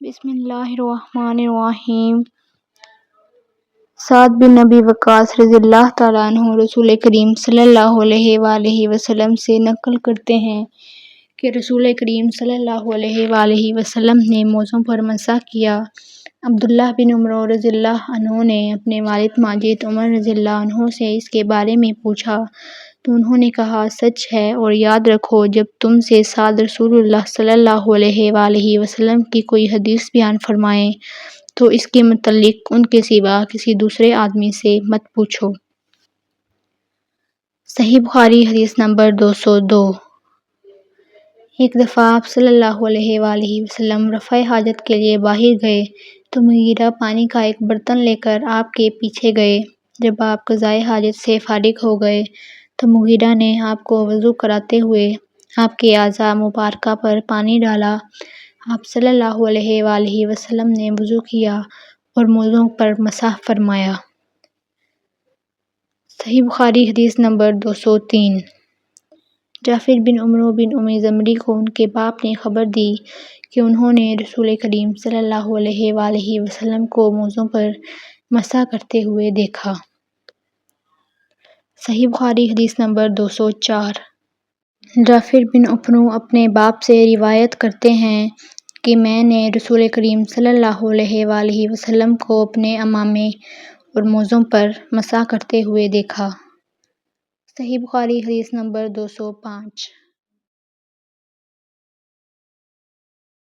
بسم اللہ الرحمن الرحیم۔ سعد بن ابی وقاص رضی اللہ تعالیٰ عنہ رسول کریم صلی اللہ علیہ وآلہ وسلم سے نقل کرتے ہیں کہ رسول کریم صلی اللہ علیہ وآلہ وسلم نے موزوں پر مسح کیا۔ عبداللہ بن عمر رضی اللہ عنہ نے اپنے والد ماجد عمر رضی اللہ عنہ سے اس کے بارے میں پوچھا تو انہوں نے کہا، سچ ہے، اور یاد رکھو جب تم سے سعد رسول اللہ صلی اللہ علیہ وآلہ وسلم کی کوئی حدیث بیان فرمائیں تو اس کے متعلق ان کے سوا کسی دوسرے آدمی سے مت پوچھو۔ صحیح بخاری حدیث نمبر 202۔ ایک دفعہ آپ صلی اللہ علیہ وآلہ وسلم رفع حاجت کے لیے باہر گئے تو مغیرہ پانی کا ایک برتن لے کر آپ کے پیچھے گئے۔ جب آپ قضائے حاجت سے فارغ ہو گئے تو مغیرہ نے آپ کو وضو کراتے ہوئے آپ کے اعضاء مبارکہ پر پانی ڈالا۔ آپ صلی اللہ علیہ وآلہ وسلم نے وضو کیا اور موزوں پر مسح فرمایا۔ صحیح بخاری حدیث نمبر 203۔ جعفر بن عمرو بن ام زمرہ کو ان کے باپ نے خبر دی کہ انہوں نے رسول کریم صلی اللہ علیہ وآلہ وسلم کو موزوں پر مسح کرتے ہوئے دیکھا۔ صحیح بخاری حدیث نمبر 204۔ جعفر بن عمرو اپنے باپ سے روایت کرتے ہیں کہ میں نے رسول کریم صلی اللہ علیہ وآلہ وسلم کو اپنے عمامے اور موزوں پر مسح کرتے ہوئے دیکھا۔ صحیح بخاری حدیث نمبر 205۔